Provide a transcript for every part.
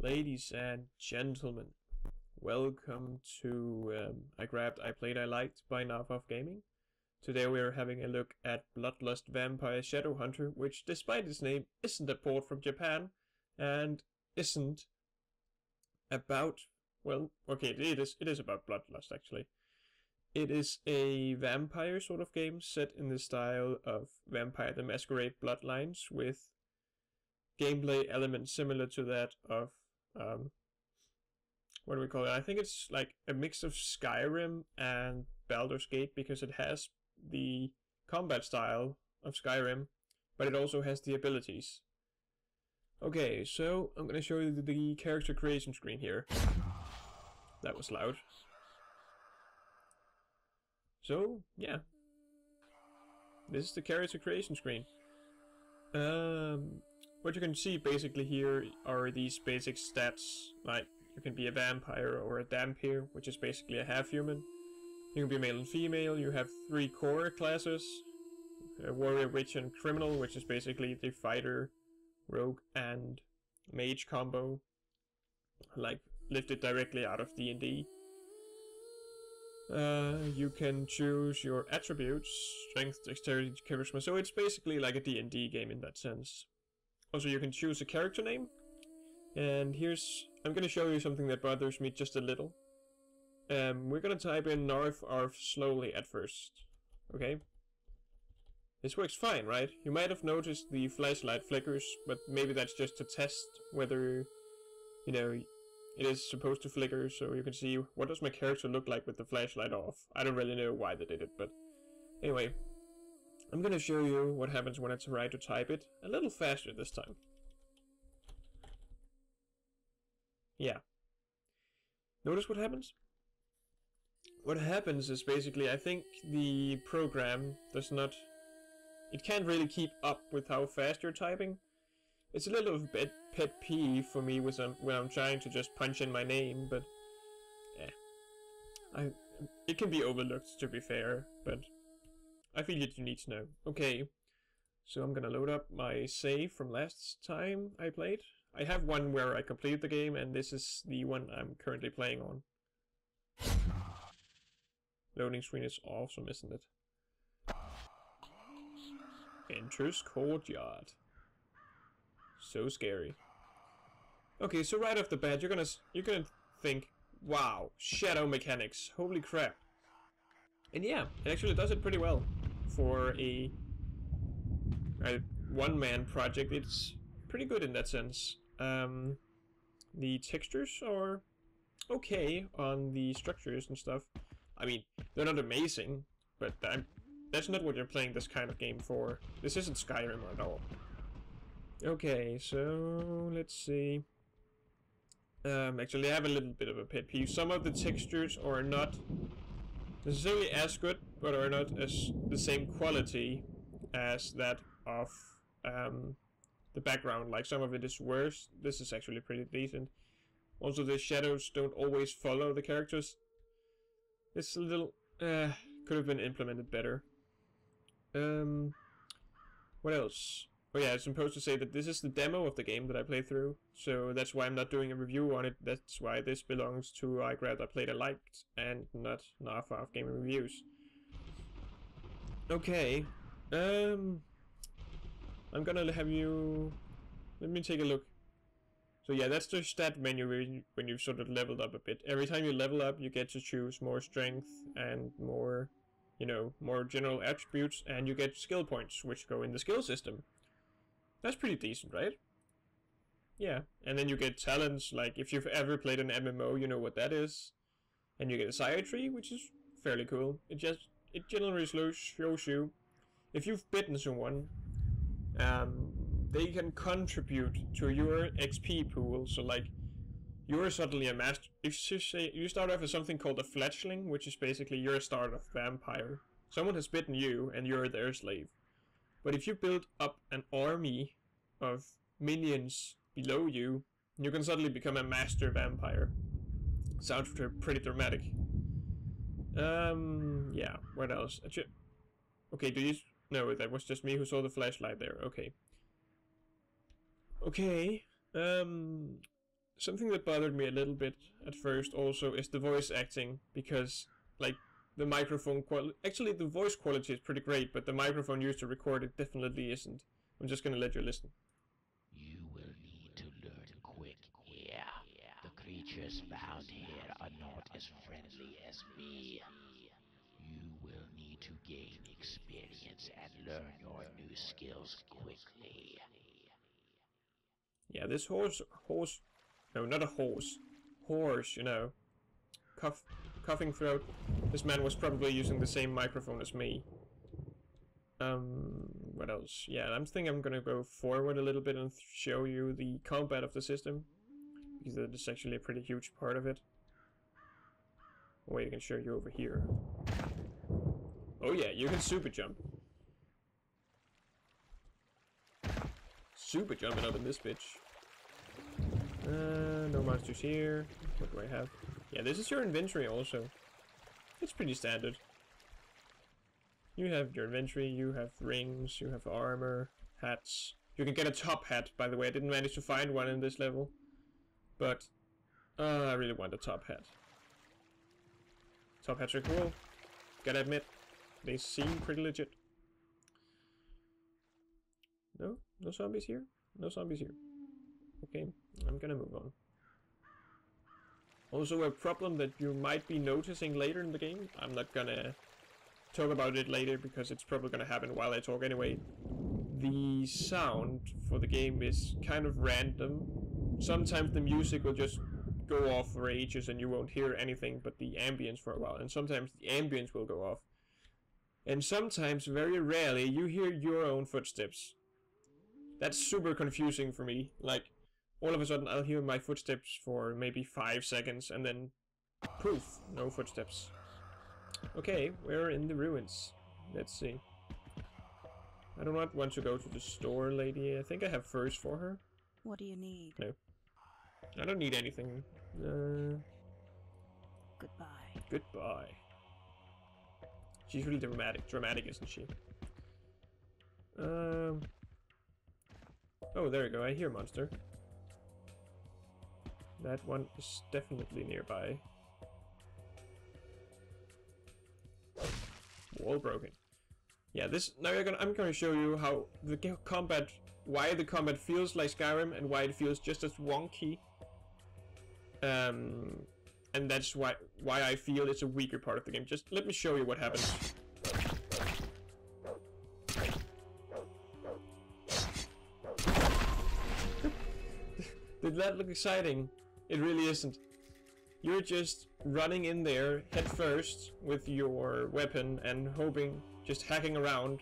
Ladies and gentlemen, welcome to I Played, I Liked by NarfArfGaming. Today we are having a look at BloodLust Vampire Shadowhunter, which despite its name isn't a port from Japan and isn't about, well, okay, it is about bloodlust actually. It is a vampire sort of game set in the style of Vampire the Masquerade Bloodlines, with gameplay elements similar to that of what do we call it? I think it's like a mix of Skyrim and Baldur's Gate, because it has the combat style of Skyrim, but it also has the abilities. Okay, so I'm gonna show you the character creation screen here. That was loud. So, yeah. This is the character creation screen. What you can see basically here are these basic stats, like you can be a vampire or a dhampir, which is basically a half-human. You can be male and female. You have 3 core classes, a warrior, witch, and criminal, which is basically the fighter, rogue, and mage combo, like lifted directly out of D&D. You can choose your attributes, strength, dexterity, charisma, so it's basically like a D&D game in that sense. Also, you can choose a character name, and I'm gonna show you something that bothers me just a little. We're gonna type in NarfArf slowly at first, okay? This works fine, right? You might have noticed the flashlight flickers, but maybe that's just to test whether, you know, it is supposed to flicker, so you can see what does my character look like with the flashlight off. I don't really know why they did it, but anyway. I'm gonna show you what happens when I try to type it a little faster this time. Yeah. Notice what happens? What happens is basically, I think the program does not... It can't really keep up with how fast you're typing. It's a little bit pet peeve for me when I'm trying to just punch in my name, but... yeah. It can be overlooked, to be fair, but... I feel that you need to know. Okay, so I'm gonna load up my save from last time I played. I have one where I completed the game, and this is the one I'm currently playing on. Loading screen is awesome, isn't it? Enters courtyard. So scary. Okay, so right off the bat, you're gonna think, wow, shadow mechanics, holy crap. And yeah, it actually does it pretty well. For a one-man project, it's pretty good in that sense. The textures are okay on the structures and stuff. I mean, they're not amazing, but that's not what you're playing this kind of game for. This isn't Skyrim at all. Okay, so let's see. Actually, I have a little bit of a pet peeve. Some of the textures are not necessarily as good, but are not as the same quality as that of the background. Like, some of it is worse. This is actually pretty decent. Also, the shadows don't always follow the characters. It's a little could have been implemented better. What else? Oh yeah, I'm supposed to say that this is the demo of the game that I played through, so that's why I'm not doing a review on it. That's why this belongs to I Played, I Liked, and not NarfArfGaming Reviews. Okay, I'm gonna have you... Let me take a look. So yeah, that's the stat menu when you've sort of leveled up a bit. Every time you level up, you get to choose more strength and more, you know, more general attributes, and you get skill points, which go in the skill system. That's pretty decent, right? Yeah, and then you get talents, like if you've ever played an MMO, you know what that is. And you get a sire tree, which is fairly cool. It generally shows you, if you've bitten someone, they can contribute to your XP pool. So like, you're suddenly a master. If you say you start off as something called a fledgling, which is basically you're a startup vampire. Someone has bitten you, and you're their slave. But if you build up an army of minions below you, you can suddenly become a master vampire. Sounds pretty dramatic. Yeah, what else? Okay, no, that was just me who saw the flashlight there. Okay. Okay, something that bothered me a little bit at first also is the voice acting, because like the microphone actually the voice quality is pretty great, but the microphone used to record it definitely isn't. I'm just gonna let you listen. You will need to learn quick here. The creatures found here are not as friendly as me. You will need to gain experience and learn your new skills quickly. Yeah, this horse, no, not a horse, you know, coughing throat. This man was probably using the same microphone as me. What else? Yeah, I'm thinking I'm gonna go forward a little bit and show you the combat of the system, because that is actually a pretty huge part of it. Wait, I can show you over here. Oh yeah, you can super jump. Super jumping up in this bitch. No monsters here. What do I have? Yeah, this is your inventory also. It's pretty standard. You have your inventory, you have rings, you have armor, hats. You can get a top hat, by the way. I didn't manage to find one in this level. But, I really want a top hat. Top hats are cool. Gotta admit, they seem pretty legit. No? No zombies here? No zombies here. Okay, I'm gonna move on. Also, a problem that you might be noticing later in the game. I'm not gonna talk about it later because it's probably gonna happen while I talk anyway. The sound for the game is kind of random. Sometimes the music will just go off for ages and you won't hear anything but the ambience for a while, and sometimes the ambience will go off. And sometimes, very rarely, you hear your own footsteps. That's super confusing for me. Like, all of a sudden I'll hear my footsteps for maybe 5 seconds and then poof, no footsteps. Okay, we're in the ruins. Let's see. I do not want to go to the store lady. I think I have furs for her. What do you need? No. I don't need anything. Goodbye. Goodbye. She's really dramatic, isn't she? Oh, there you go. I hear monster. That one is definitely nearby. Wall broken. Yeah, this now I'm gonna show you how the combat, why the combat feels like Skyrim and why it feels just as wonky. And that's why I feel it's a weaker part of the game. Just let me show you what happens. Did that look exciting? It really isn't. You're just running in there head first with your weapon and hoping, just hacking around.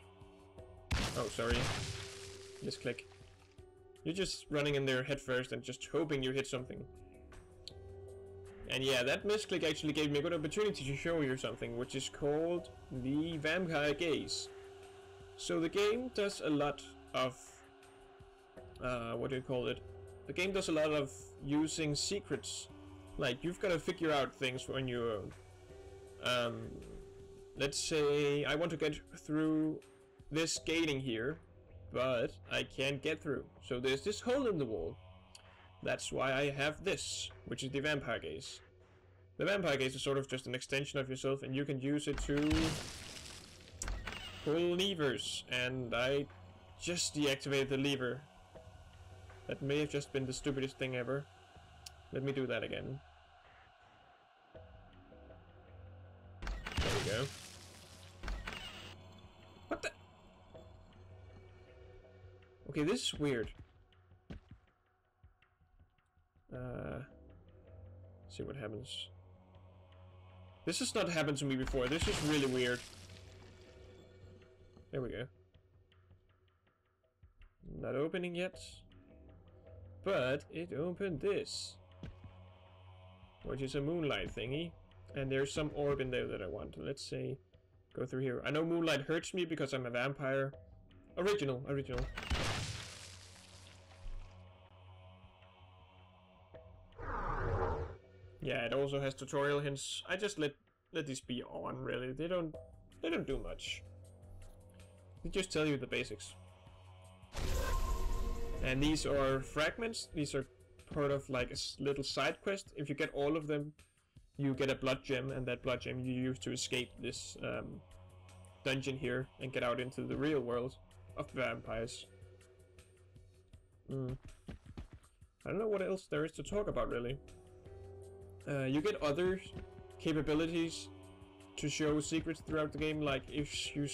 Oh, sorry. Misclick. You're just running in there head first and just hoping you hit something. And yeah, that misclick actually gave me a good opportunity to show you something, which is called the Vampire Gaze. So the game does a lot of... what do you call it? The game does a lot of using secrets. Like, you've got to figure out things when you... let's say I want to get through this gating here, but I can't get through. So there's this hole in the wall. That's why I have this, which is the Vampire Gaze. The Vampire Gaze is sort of just an extension of yourself, and you can use it to pull levers. And I just deactivated the lever. That may have just been the stupidest thing ever. Let me do that again. There we go. What the? Okay, this is weird. See what happens. This has not happened to me before. This is really weird. There we go. Not opening yet. But it opened this. Which is a moonlight thingy. And there's some orb in there that I want. Let's say, go through here. I know moonlight hurts me because I'm a vampire. Original. Yeah, it also has tutorial hints. I just let these be on, really. They don't do much. They just tell you the basics. And these are fragments. These are part of like a little side quest. If you get all of them, you get a blood gem, and that blood gem you use to escape this dungeon here and get out into the real world of vampires. I don't know what else there is to talk about, really. You get other capabilities to show secrets throughout the game, like if you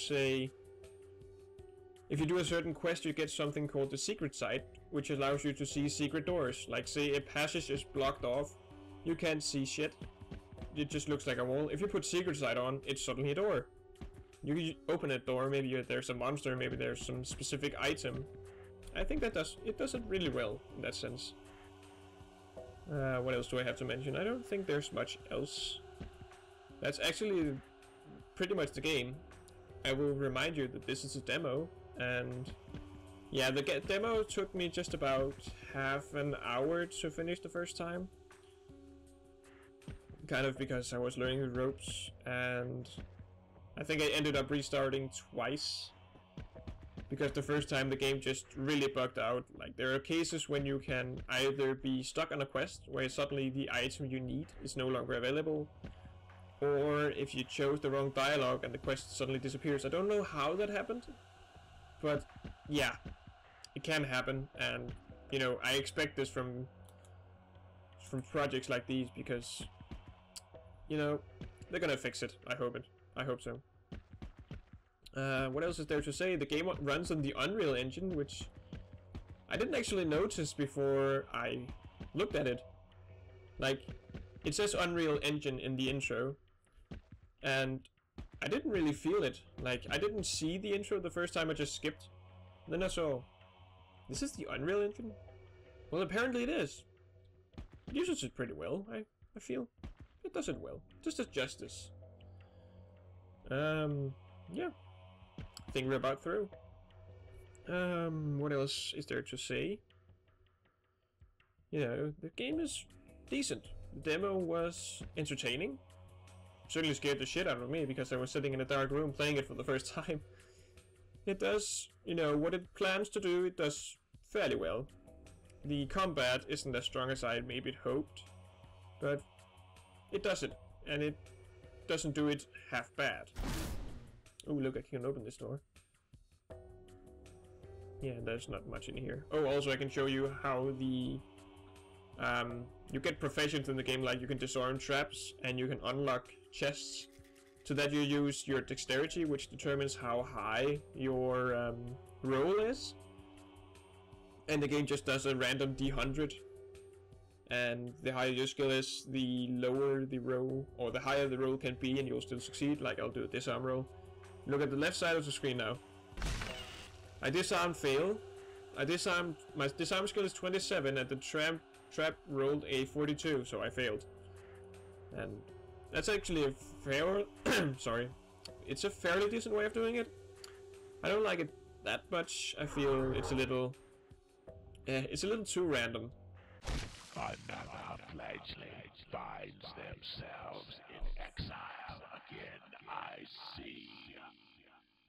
do a certain quest, you get something called the secret sight, which allows you to see secret doors. Like, say a passage is blocked off, you can't see shit, it just looks like a wall. If you put secret sight on, it's suddenly a door. You can open a door, maybe there's a monster, maybe there's some specific item. I think that does it really well in that sense. What else do I have to mention? I don't think there's much else. That's actually pretty much the game. I will remind you that this is a demo, and yeah, the demo took me just about half an hour to finish the first time. Kind of because I was learning the ropes, and I think I ended up restarting twice. Because the first time the game just really bugged out. Like, there are cases when you can either be stuck on a quest where suddenly the item you need is no longer available, or if you chose the wrong dialogue and the quest suddenly disappears. I don't know how that happened, but yeah, it can happen, and you know, I expect this from projects like these, because you know, they're gonna fix it. I hope so. What else is there to say? The game runs on the Unreal Engine, which I didn't actually notice before I looked at it. Like, it says Unreal Engine in the intro, and I didn't really feel it. Like, I didn't see the intro the first time, I just skipped. And then I saw, this is the Unreal Engine? Well, apparently it is. It uses it pretty well, I feel. It does it well. Just does justice. Yeah. I think we're about through. What else is there to say? You know, the game is decent. The demo was entertaining. Certainly scared the shit out of me because I was sitting in a dark room playing it for the first time. It does, you know, what it plans to do, it does fairly well. The combat isn't as strong as I maybe hoped, but it does it, and it doesn't do it half bad. Oh, look, I can open this door. Yeah, there's not much in here. Oh, also I can show you how the... you get professions in the game, like you can disarm traps, and you can unlock chests. To that you use your dexterity, which determines how high your roll is. And the game just does a random D100. And the higher your skill is, the lower the roll, or the higher the roll can be, and you'll still succeed. Like, I'll do a disarm roll. Look at the left side of the screen now. I disarmed fail. My disarm skill is 27, and the trap rolled a 42, so I failed. And that's actually a fair... sorry. It's a fairly decent way of doing it. I don't like it that much. I feel it's a little... it's a little too random. Another fledgling finds themselves in exile again, I see.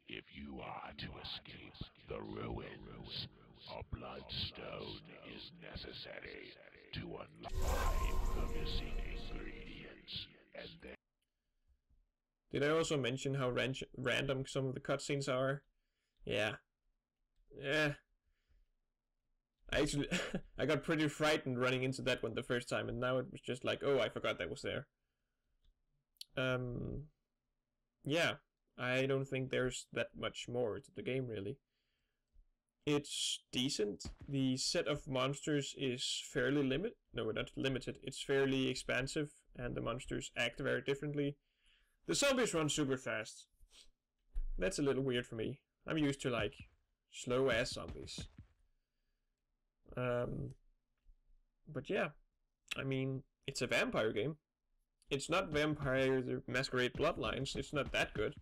If you are to escape the ruins, a bloodstone is necessary to unlock the missing ingredients, and then... Did I also mention how random some of the cutscenes are? Yeah. Yeah. I got pretty frightened running into that one the first time, and now it was just like, oh, I forgot that was there. Yeah, I don't think there's that much more to the game, really. It's decent. The set of monsters is fairly limited. No, not limited. It's fairly expansive, and the monsters act very differently. The zombies run super fast. That's a little weird for me. I'm used to, like, slow-ass zombies. But yeah, I mean, it's a vampire game. It's not Vampire the Masquerade Bloodlines. It's not that good.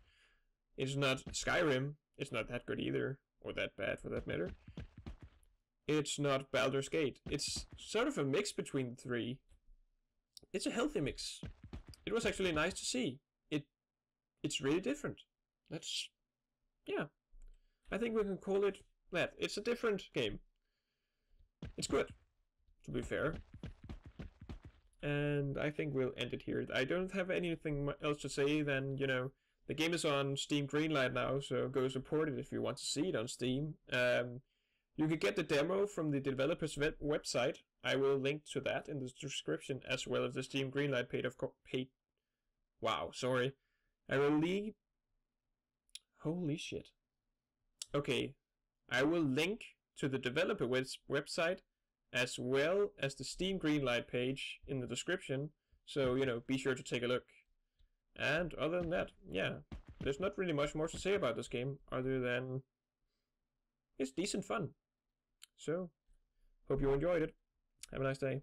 It's not Skyrim. It's not that good either, or that bad for that matter. It's not Baldur's Gate. It's sort of a mix between the three. It's a healthy mix. It was actually nice to see. It's really different. That's... yeah. I think we can call it that. It's a different game. It's good. to be fair. And I think we'll end it here. I don't have anything else to say than, you know, the game is on Steam Greenlight now, so go support it if you want to see it on Steam. You can get the demo from the developer's website. I will link to that in the description, as well as the Steam Greenlight page. Wow, sorry. I will leave. Holy shit. Okay, I will link to the developer website as well as the Steam Greenlight page in the description, so, you know, be sure to take a look. And other than that, yeah, there's not really much more to say about this game, other than it's decent fun. So, hope you enjoyed it. Have a nice day.